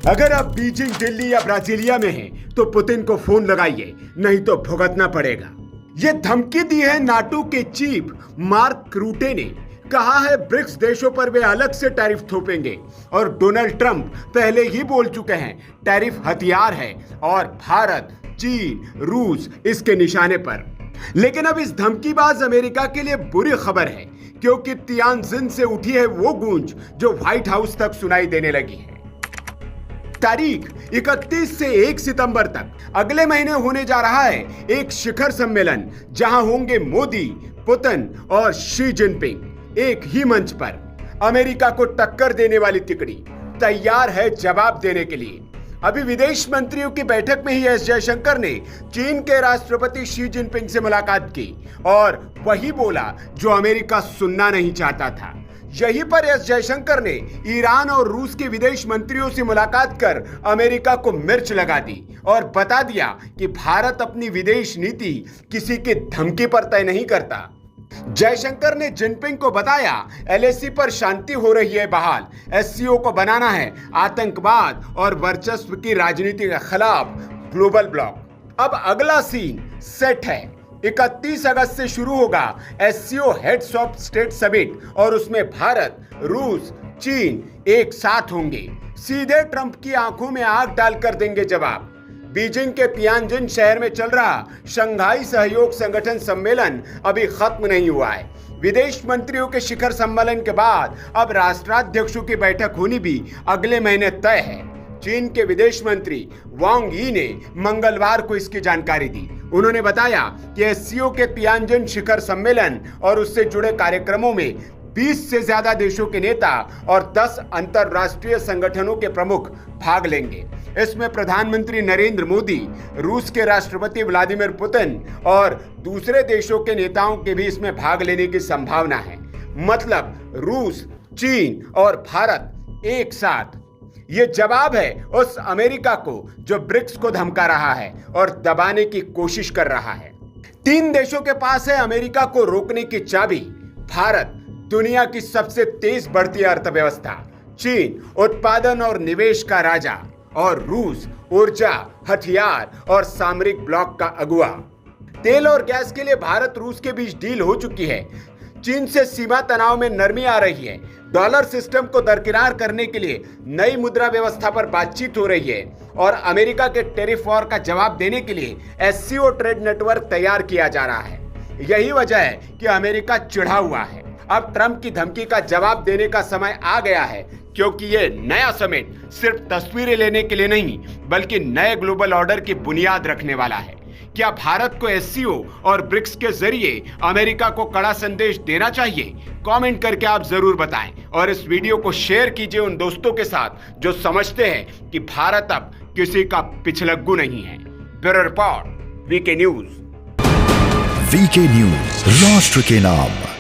अगर आप बीजिंग, दिल्ली या ब्राजीलिया में हैं, तो पुतिन को फोन लगाइए, नहीं तो भुगतना पड़ेगा। ये धमकी दी है नाटो के चीफ मार्क रूटे ने। कहा है ब्रिक्स देशों पर वे अलग से टैरिफ थोपेंगे और डोनाल्ड ट्रंप पहले ही बोल चुके हैं टैरिफ हथियार है और भारत, चीन, रूस इसके निशाने पर। लेकिन अब इस धमकीबाज अमेरिका के लिए बुरी खबर है, क्योंकि तियानजिन से उठी है वो गूंज जो व्हाइट हाउस तक सुनाई देने लगी है। तारीख 31 से 1 सितंबर तक अगले महीने होने जा रहा है एक शिखर सम्मेलन, जहां होंगे मोदी, पुतिन और शी जिनपिंग एक ही मंच पर। अमेरिका को टक्कर देने वाली तिकड़ी तैयार है जवाब देने के लिए। अभी विदेश मंत्रियों की बैठक में ही एस जयशंकर ने चीन के राष्ट्रपति शी जिनपिंग से मुलाकात की और वही बोला जो अमेरिका सुनना नहीं चाहता था। यहीं पर एस जयशंकर ने ईरान और रूस के विदेश मंत्रियों से मुलाकात कर अमेरिका को मिर्च लगा दी और बता दिया कि भारत अपनी विदेश नीति किसी की धमकी पर तय नहीं करता। जयशंकर ने जिनपिंग को बताया एलएसी पर शांति हो रही है बहाल, एससीओ को बनाना है आतंकवाद और वर्चस्व की राजनीति के खिलाफ ग्लोबल ब्लॉक। अब अगला सीन सेट है। 31 अगस्त से शुरू होगा SCO heads of state summit और उसमें भारत, रूस, चीन एक साथ होंगे। सीधे ट्रंप की आंखों में आग डालकर देंगे जवाब। बीजिंग के तियानजिन शहर में चल रहा शंघाई सहयोग संगठन सम्मेलन अभी खत्म नहीं हुआ है। विदेश मंत्रियों के शिखर सम्मेलन के बाद अब राष्ट्राध्यक्षों की बैठक होनी भी अगले महीने तय है। चीन के विदेश मंत्री वांग यी ने मंगलवार को इसकी जानकारी दी। उन्होंने बताया कि एससीओ के तियानजिन शिखर सम्मेलन और उससे जुड़े कार्यक्रमों में 20 से ज्यादा देशों के नेता और 10 अंतरराष्ट्रीय संगठनों के प्रमुख भाग लेंगे। इसमें प्रधानमंत्री नरेंद्र मोदी, रूस के राष्ट्रपति व्लादिमीर पुतिन और दूसरे देशों के नेताओं के भी इसमें भाग लेने की संभावना है। मतलब रूस, चीन और भारत एक साथ। ये जवाब है उस अमेरिका को जो ब्रिक्स को धमका रहा है और दबाने की कोशिश कर रहा है। 3 देशों के पास है अमेरिका को रोकने की चाबी। भारत, दुनिया की सबसे तेज बढ़ती अर्थव्यवस्था, चीन, उत्पादन और निवेश का राजा, और रूस, ऊर्जा, हथियार और सामरिक ब्लॉक का अगुआ। तेल और गैस के लिए भारत रूस के बीच डील हो चुकी है। चीन से सीमा तनाव में नरमी आ रही है। डॉलर सिस्टम को दरकिनार करने के लिए नई मुद्रा व्यवस्था पर बातचीत हो रही है और अमेरिका के टेरिफ वॉर का जवाब देने के लिए एससीओ ट्रेड नेटवर्क तैयार किया जा रहा है। यही वजह है कि अमेरिका चिढ़ा हुआ है। अब ट्रंप की धमकी का जवाब देने का समय आ गया है, क्योंकि ये नया समिट सिर्फ तस्वीरें लेने के लिए नहीं बल्कि नए ग्लोबल ऑर्डर की बुनियाद रखने वाला है। क्या भारत को एससीओ और ब्रिक्स के जरिए अमेरिका को कड़ा संदेश देना चाहिए? कमेंट करके आप जरूर बताएं और इस वीडियो को शेयर कीजिए उन दोस्तों के साथ जो समझते हैं कि भारत अब किसी का पिछलग्गू नहीं है। Bureau report, VK news. VK news, राष्ट्र के नाम।